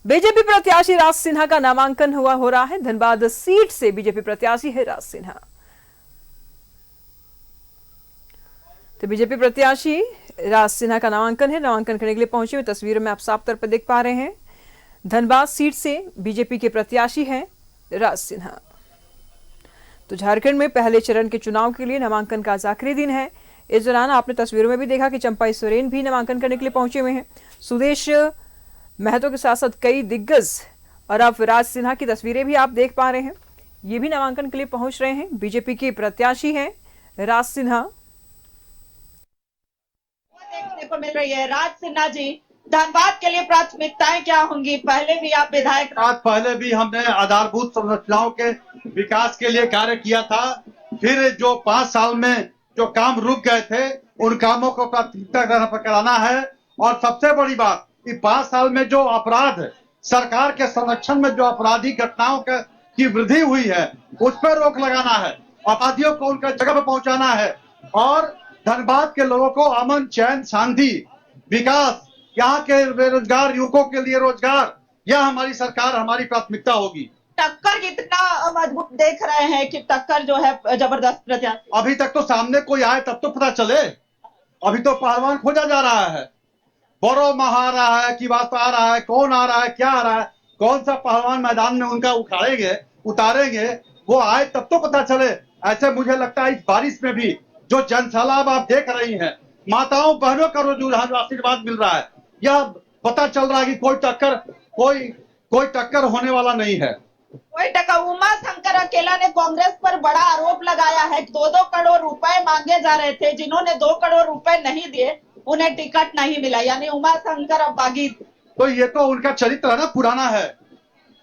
BJP प्रत्याशी राज सिन्हा का नामांकन हो रहा है। धनबाद सीट से बीजेपी प्रत्याशी है राज सिन्हा। तो बीजेपी प्रत्याशी राज सिन्हा का नामांकन है। नामांकन करने के लिए पहुंचे हुए तस्वीरों में आप साफ तौर पर देख पा रहे हैं। धनबाद सीट से बीजेपी के प्रत्याशी हैं राज सिन्हा। तो झारखंड में पहले चरण के चुनाव के लिए नामांकन का आज आखिरी दिन है। इस दौरान आपने तस्वीरों में भी देखा कि चंपाई सोरेन भी नामांकन करने के लिए पहुंचे हुए हैं। सुदेश महतो के साथ साथ कई दिग्गज और अब राज सिन्हा की तस्वीरें भी आप देख पा रहे हैं। ये भी नामांकन के लिए पहुंच रहे हैं। बीजेपी के प्रत्याशी हैं राज सिन्हा। देखने को मिल रही है। राज सिन्हा जी, धनबाद के लिए प्राथमिकताएं क्या होंगी? पहले भी आप विधायक, पहले भी हमने आधारभूत संरचनाओं के विकास के लिए कार्य किया था। फिर जो 5 साल में जो काम रुक गए थे उन कामों को प्राथमिकता कराना है। और सबसे बड़ी बात, 5 साल में जो अपराध, सरकार के संरक्षण में जो आपराधिक घटनाओं की वृद्धि हुई है उस पर रोक लगाना है। अपराधियों को उनका जगह पर पहुंचाना है और धनबाद के लोगों को अमन, चैन, शांति, विकास, यहाँ के बेरोजगार युवकों के लिए रोजगार, यह हमारी सरकार, हमारी प्राथमिकता होगी। टक्कर कितना मजबूत देख रहे हैं कि टक्कर जो है जबरदस्त प्रत्याशी? अभी तक तो सामने कोई आए तब तो पता चले। अभी तो पहलवान खोजा जा रहा है, बोरो महा रहा है कि वास्ता आ रहा है, कौन आ रहा है, क्या आ रहा है, कौन सा पहलवान मैदान में उनका उतारेंगे, वो आए तब तो पता चले। ऐसे मुझे लगता है इस बारिश में भी जो जनसैलाब आप देख रही हैं, माताओं बहनों का जो आशीर्वाद मिल रहा है, यह पता चल रहा है कि कोई टक्कर होने वाला नहीं है। कोई टक्कर? उमा शंकर अकेला ने कांग्रेस पर बड़ा आरोप लगाया है। 2-2 करोड़ रुपए मांगे जा रहे थे। जिन्होंने 2 करोड़ रुपए नहीं दिए उन्हें टिकट नहीं मिला, यानी उमा शंकर अब बागी। तो ये तो उनका चरित्र है ना, पुराना है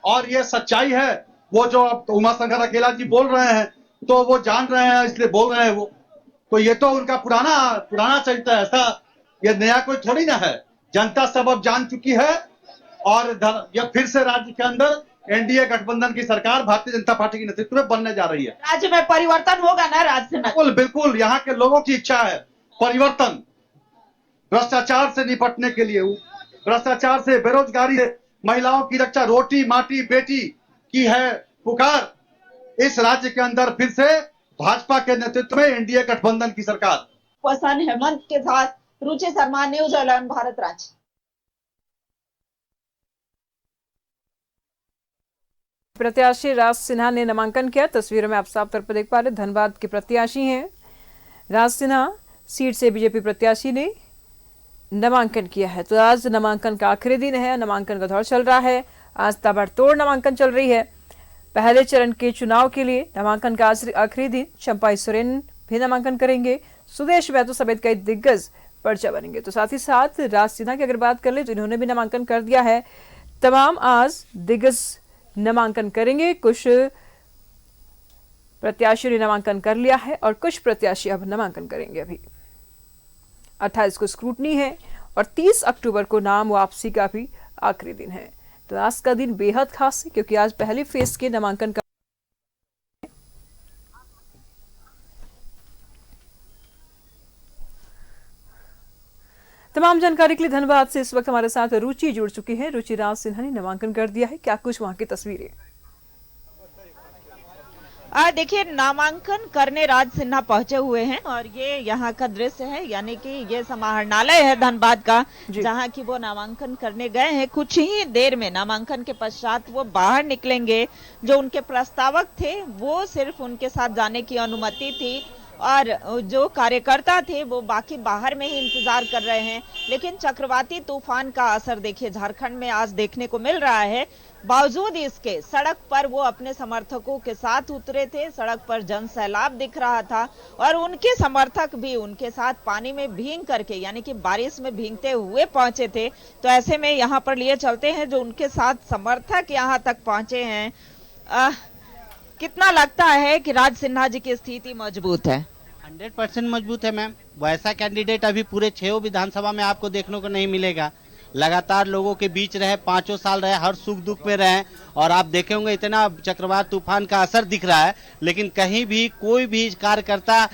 और ये सच्चाई है। वो जो उमा शंकर अकेला जी बोल रहे हैं तो वो जान रहे हैं इसलिए बोल रहे हैं वो। तो ये तो उनका पुराना चरित्र है। ऐसा ये नया कोई थोड़ी ना है। जनता सब अब जान चुकी है और यह फिर से राज्य के अंदर एनडीए गठबंधन की सरकार भारतीय जनता पार्टी के नेतृत्व में बनने जा रही है। राज्य में परिवर्तन होगा ना राज सिन्हा? बिल्कुल यहाँ के लोगों की इच्छा है परिवर्तन। भ्रष्टाचार से निपटने के लिए, भ्रष्टाचार से, बेरोजगारी से, महिलाओं की रक्षा, रोटी माटी बेटी की है पुकार। इस राज्य के अंदर फिर से भाजपा के नेतृत्व में एनडीए गठबंधन की सरकार। पसंद हेमंत के साथ रुचि शर्मा, न्यूज 11 भारत रांची। प्रत्याशी राज सिन्हा ने नामांकन किया। तस्वीरों में आप साफ तौर पर देख पा रहे धनबाद के प्रत्याशी हैं राज सिन्हा। सीट से बीजेपी प्रत्याशी ने नामांकन किया है। तो आज नामांकन का आखिरी दिन है। नामांकन का दौर चल रहा है। आज ताबड़तोड़ नामांकन चल रही है। पहले चरण के चुनाव के लिए नामांकन का आज आखिरी दिन। चंपाई सोरेन भी नामांकन करेंगे। सुदेश महतो समेत कई दिग्गज पर्चा बनेंगे। तो साथ ही साथ राज सिन्हा की अगर बात कर ले तो इन्होंने भी नामांकन कर दिया है। तमाम आज दिग्गज नामांकन करेंगे। कुछ प्रत्याशियों ने नामांकन कर लिया है और कुछ प्रत्याशी अब नामांकन करेंगे। अभी 28 को स्क्रूटनी है और 30 अक्टूबर को नाम वापसी का भी आखिरी दिन है। तो आज का दिन बेहद खास है क्योंकि आज पहले फेज के नामांकन का तमाम जानकारी के लिए धन्यवाद। से इस वक्त हमारे साथ रुचि जुड़ चुकी है। रुचि, राज सिन्हा ने नामांकन कर दिया है, क्या कुछ वहां की तस्वीरें? देखिए, नामांकन करने राज सिन्हा पहुंचे हुए हैं और ये यहाँ का दृश्य है, यानी कि ये समाहरणालय है धनबाद का, जहाँ की वो नामांकन करने गए हैं। कुछ ही देर में नामांकन के पश्चात वो बाहर निकलेंगे। जो उनके प्रस्तावक थे वो सिर्फ उनके साथ जाने की अनुमति थी और जो कार्यकर्ता थे वो बाकी बाहर में ही इंतजार कर रहे हैं। लेकिन चक्रवाती तूफान का असर देखिए झारखंड में आज देखने को मिल रहा है। बावजूद इसके सड़क पर वो अपने समर्थकों के साथ उतरे थे। सड़क पर जन सैलाब दिख रहा था और उनके समर्थक भी उनके साथ पानी में भीग करके, यानी कि बारिश में भीगते हुए पहुंचे थे। तो ऐसे में यहाँ पर लिए चलते हैं जो उनके साथ समर्थक यहाँ तक पहुंचे हैं। कितना लगता है कि राज सिन्हा जी की स्थिति मजबूत है? 100% मजबूत है मैम। वैसा कैंडिडेट अभी पूरे 6 विधानसभा में आपको देखने को नहीं मिलेगा। लगातार लोगों के बीच रहे, 5 साल रहे, हर सुख दुख में रहे और आप देखे होंगे इतना चक्रवात तूफान का असर दिख रहा है, लेकिन कहीं भी कोई भी कार्यकर्ता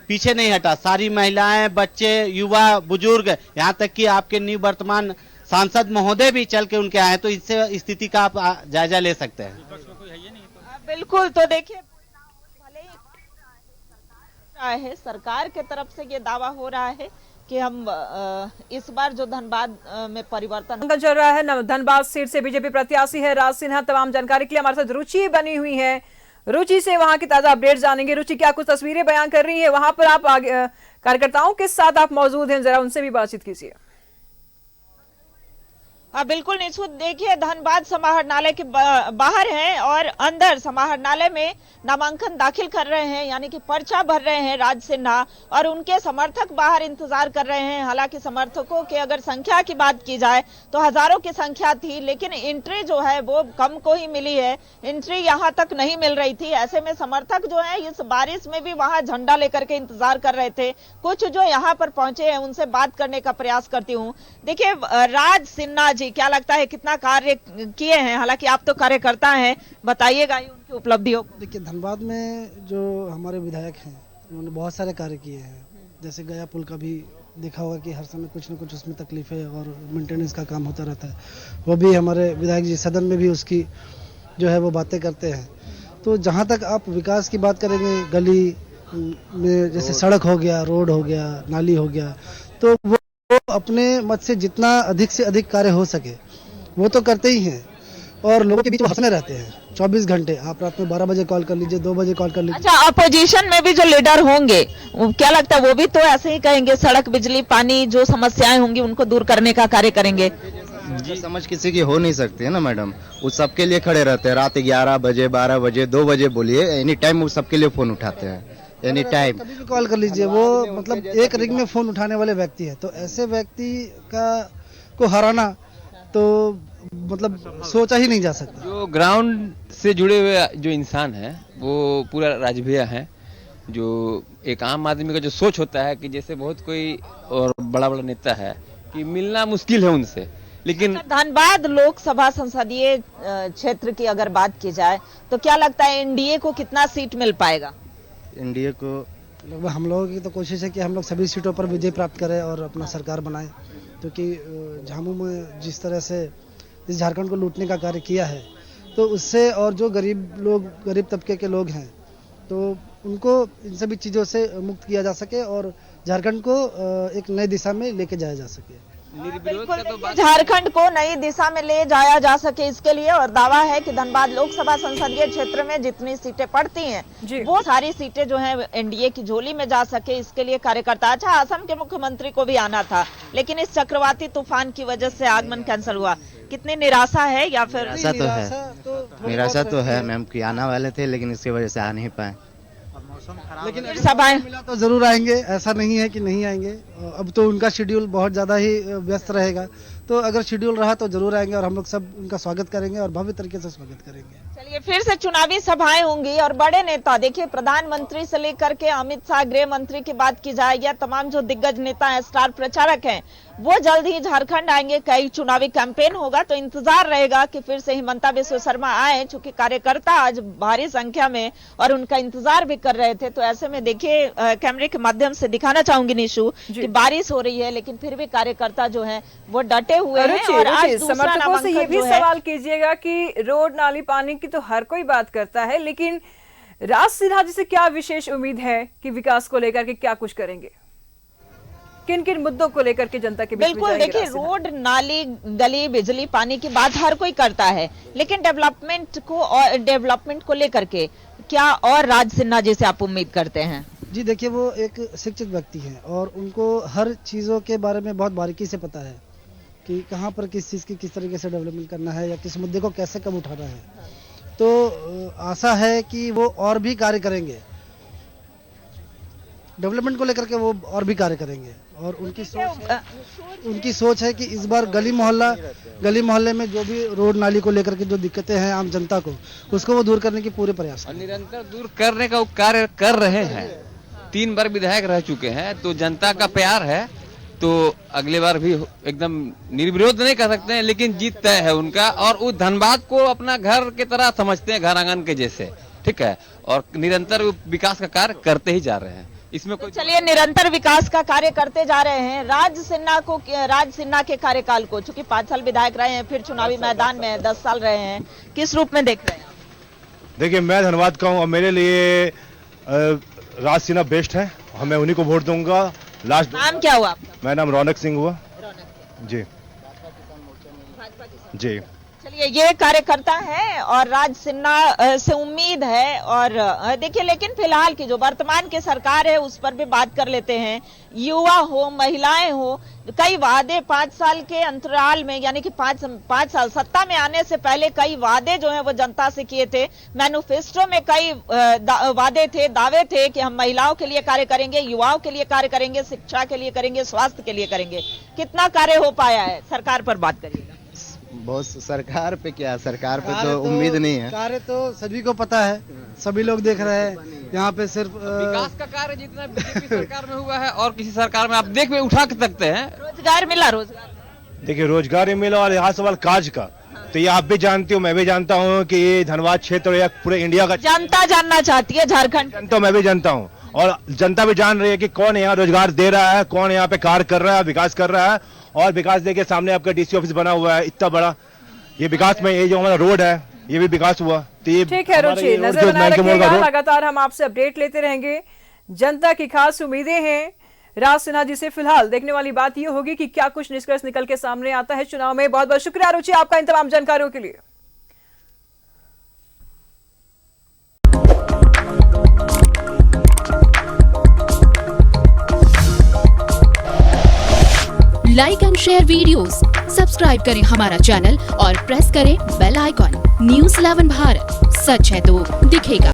पीछे नहीं हटा। सारी महिलाएं, बच्चे, युवा, बुजुर्ग, यहाँ तक कि आपके निवर्तमान सांसद महोदय भी चल के उनके आए, तो इससे स्थिति का आप जायजा ले सकते हैं। बिल्कुल, तो देखिए भले ही है सरकार के तरफ से ये दावा हो रहा है कि हम इस बार जो धनबाद में परिवर्तन चल रहा है। धनबाद सीट से बीजेपी प्रत्याशी है राज सिन्हा। तमाम जानकारी के लिए हमारे साथ रुचि बनी हुई है। रुचि से वहां की ताजा अपडेट जानेंगे। रुचि, क्या कुछ तस्वीरें बयान कर रही है वहां पर? आप कार्यकर्ताओं के साथ आप मौजूद हैं, जरा उनसे भी बातचीत कीजिए। हाँ बिल्कुल निशु, देखिए धनबाद समाहरणालय के बाहर हैं और अंदर समाहरणालय में नामांकन दाखिल कर रहे हैं, यानी कि पर्चा भर रहे हैं राज सिन्हा, और उनके समर्थक बाहर इंतजार कर रहे हैं। हालांकि समर्थकों की अगर संख्या की बात की जाए तो हजारों की संख्या थी, लेकिन एंट्री जो है वो कम को ही मिली है। एंट्री यहाँ तक नहीं मिल रही थी। ऐसे में समर्थक जो है इस बारिश में भी वहां झंडा लेकर के इंतजार कर रहे थे। कुछ जो यहाँ पर पहुंचे हैं उनसे बात करने का प्रयास करती हूँ। देखिए राज सिन्हा जी, क्या लगता है कितना कार्य किए हैं? हालांकि आप तो कार्यकर्ता हैं, बताइएगा ही उनकी उपलब्धियों। देखिए धनबाद में जो हमारे विधायक हैं उन्होंने बहुत सारे कार्य किए हैं। जैसे गया पुल का भी देखा होगा कि हर समय कुछ न कुछ उसमें तकलीफें और मेंटेनेंस का काम होता रहता है। वो भी हमारे विधायक जी सदन में भी उसकी जो है वो बातें करते हैं। तो जहाँ तक आप विकास की बात करेंगे, गली में जैसे सड़क हो गया, रोड हो गया, नाली हो गया, तो वो अपने मत से जितना अधिक से अधिक कार्य हो सके वो तो करते ही हैं। और लोगों के बीच वो हंसने रहते हैं 24 घंटे। आप रात में 12 बजे कॉल कर लीजिए, 2 बजे कॉल कर लीजिए। अच्छा, अपोजिशन में भी जो लीडर होंगे क्या लगता है वो भी तो ऐसे ही कहेंगे सड़क, बिजली, पानी जो समस्याएं होंगी उनको दूर करने का कार्य करेंगे? जी, समझ किसी की हो नहीं सकती है ना मैडम। वो सबके लिए खड़े रहते हैं। रात 11 बजे, 12 बजे, 2 बजे बोलिए, एनी टाइम वो सबके लिए फोन उठाते हैं, एनी टाइम कभी भी कॉल कर लीजिए। वो मतलब एक रिंग में फोन उठाने वाले व्यक्ति है। तो ऐसे व्यक्ति को हराना तो मतलब सोचा ही नहीं जा सकता। जो ग्राउंड से जुड़े हुए जो इंसान है वो पूरा राजभैया है। जो एक आम आदमी का जो सोच होता है कि जैसे बहुत कोई और बड़ा बड़ा नेता है कि मिलना मुश्किल है उनसे, लेकिन धनबाद लोकसभा संसदीय क्षेत्र की अगर बात की जाए तो क्या लगता है एनडीए को कितना सीट मिल पाएगा? एनडीए को लगभग हम लोगों की तो कोशिश है कि हम लोग सभी सीटों पर विजय प्राप्त करें और अपना सरकार बनाएं, क्योंकि झामू में जिस तरह से इस झारखंड को लूटने का कार्य किया है तो उससे, और जो गरीब तबके के लोग हैं तो उनको इन सभी चीज़ों से मुक्त किया जा सके और झारखंड को एक नई दिशा में लेके जाया जा सके। झारखंड को नई दिशा में ले जाया जा सके, इसके लिए और दावा है कि धनबाद लोकसभा संसदीय क्षेत्र में जितनी सीटें पड़ती हैं वो सारी सीटें जो हैं एनडीए की झोली में जा सके, इसके लिए कार्यकर्ता। अच्छा, असम के मुख्यमंत्री को भी आना था लेकिन इस चक्रवाती तूफान की वजह से आगमन कैंसिल हुआ। कितनी निराशा है? या फिर निराशा तो है मैम कि आने वाले थे लेकिन इसकी वजह से आ नहीं पाए। लेकिन सभाएं मिला तो जरूर आएंगे, ऐसा नहीं है कि नहीं आएंगे। अब तो उनका शेड्यूल बहुत ज्यादा ही व्यस्त रहेगा, तो अगर शेड्यूल रहा तो जरूर आएंगे और हम लोग सब उनका स्वागत करेंगे और भव्य तरीके से स्वागत करेंगे। चलिए, फिर से चुनावी सभाएं होंगी और बड़े नेता, देखिए प्रधानमंत्री से लेकर के अमित शाह, गृह मंत्री की बात की जाए या तमाम जो दिग्गज नेता हैं, स्टार प्रचारक हैं, वो जल्द ही झारखंड आएंगे। कई चुनावी कैंपेन होगा तो इंतजार रहेगा कि फिर से हिमंता बिस्वा शर्मा आए, चूंकि कार्यकर्ता आज भारी संख्या में और उनका इंतजार भी कर रहे थे। तो ऐसे में देखिए कैमरे के माध्यम से दिखाना चाहूंगी निशु कि बारिश हो रही है लेकिन फिर भी कार्यकर्ता जो है वो डटे हुए हैं। और आज समर्थकों से ये भी सवाल कीजिएगा कि रोड, नाली, पानी की तो हर कोई बात करता है, लेकिन राज सिन्हा जी से क्या विशेष उम्मीद है कि विकास को लेकर के क्या कुछ करेंगे? किन किन मुद्दों को लेकर के जनता के बीच में बिल्कुल देखिए, रोड, नाली, गली, बिजली, पानी की बात हर कोई करता है, लेकिन डेवलपमेंट को लेकर के क्या और राज सिन्हा जी से आप उम्मीद करते हैं? जी देखिए, वो एक शिक्षित व्यक्ति हैं और उनको हर चीज़ों के बारे में बहुत बारीकी से पता है कि कहाँ पर किस चीज़ की किस तरीके से डेवलपमेंट करना है या किस मुद्दे को कैसे कब उठाना है। तो आशा है कि वो और भी कार्य करेंगे, डेवलपमेंट को लेकर के वो और भी कार्य करेंगे। और उनकी सोच है कि इस बार गली मोहल्ले में जो भी रोड, नाली को लेकर के जो दिक्कतें हैं आम जनता को, उसको वो दूर करने की पूरे प्रयास और निरंतर दूर करने का कार्य कर रहे हैं। 3 बार विधायक रह चुके हैं, तो जनता का प्यार है तो अगले बार भी एकदम निर्विरोध नहीं कर सकते हैं, लेकिन जीत तय है उनका। और वो धनबाद को अपना घर की तरह समझते हैं, घर आंगन के जैसे, ठीक है, और निरंतर विकास का कार्य करते ही जा रहे हैं। इसमें कोई चलिए, निरंतर विकास का कार्य करते जा रहे हैं। राज सिन्हा के कार्यकाल को, चूंकि 5 साल विधायक रहे हैं, फिर चुनावी मैदान में 10 साल रहे हैं, किस रूप में देख रहे हैं? देखिए, मैं धनबाद का हूँ और मेरे लिए राज सिन्हा बेस्ट है। मैं उन्हीं को वोट दूंगा। नाम क्या हुआ आपका? मेरा नाम रौनक सिंह हुआ जी। जी, चलिए, ये कार्यकर्ता है और राज सिन्हा से उम्मीद है। और देखिए, लेकिन फिलहाल की जो वर्तमान की सरकार है उस पर भी बात कर लेते हैं। युवा हो, महिलाएं हो, कई वादे 5 साल के अंतराल में, यानी कि 5 साल सत्ता में आने से पहले कई वादे जो हैं वो जनता से किए थे। मैनिफेस्टो में कई वादे थे, दावे थे कि हम महिलाओं के लिए कार्य करेंगे, युवाओं के लिए कार्य करेंगे, शिक्षा के लिए करेंगे, स्वास्थ्य के लिए करेंगे। कितना कार्य हो पाया है? सरकार पर बात करिएगा। बहुत सरकार पे क्या, सरकार पे तो उम्मीद नहीं है। कार्य तो सभी को पता है, सभी लोग देख रहे हैं। यहाँ पे सिर्फ विकास का कार्य जितना बीजेपी सरकार में हुआ है और किसी सरकार में आप देख में उठा के सकते हैं। रोजगार मिला, रोजगार देखिए, रोजगार ही मिला। और यहाँ सवाल काज का, तो ये आप भी जानते हो, मैं भी जानता हूँ कि ये धनबाद क्षेत्र या पूरे इंडिया का जनता जानना चाहती है, झारखंड जनता, मैं भी जानता हूँ और जनता भी जान रही है कि कौन यहाँ रोजगार दे रहा है, कौन यहाँ पे कार्य कर रहा है, विकास कर रहा है। और विकास देखिए, सामने आपका डीसी ऑफिस बना हुआ है इतना बड़ा, ये विकास में ये जो हमारा रोड है ये भी विकास हुआ। तो ये ठीक है रुचि, नजर बना रखिएगा, लगातार हम आपसे अपडेट लेते रहेंगे। जनता की खास उम्मीदें हैं राज सिन्हा जी से। फिलहाल देखने वाली बात ये होगी कि क्या कुछ निष्कर्ष निकल के सामने आता है चुनाव में। बहुत बहुत शुक्रिया रुचि आपका इन तमाम जानकारियों के लिए। Like and share videos, subscribe करें हमारा चैनल और प्रेस करें बेल आइकॉन। न्यूज़ 11 भारत, सच है तो दिखेगा।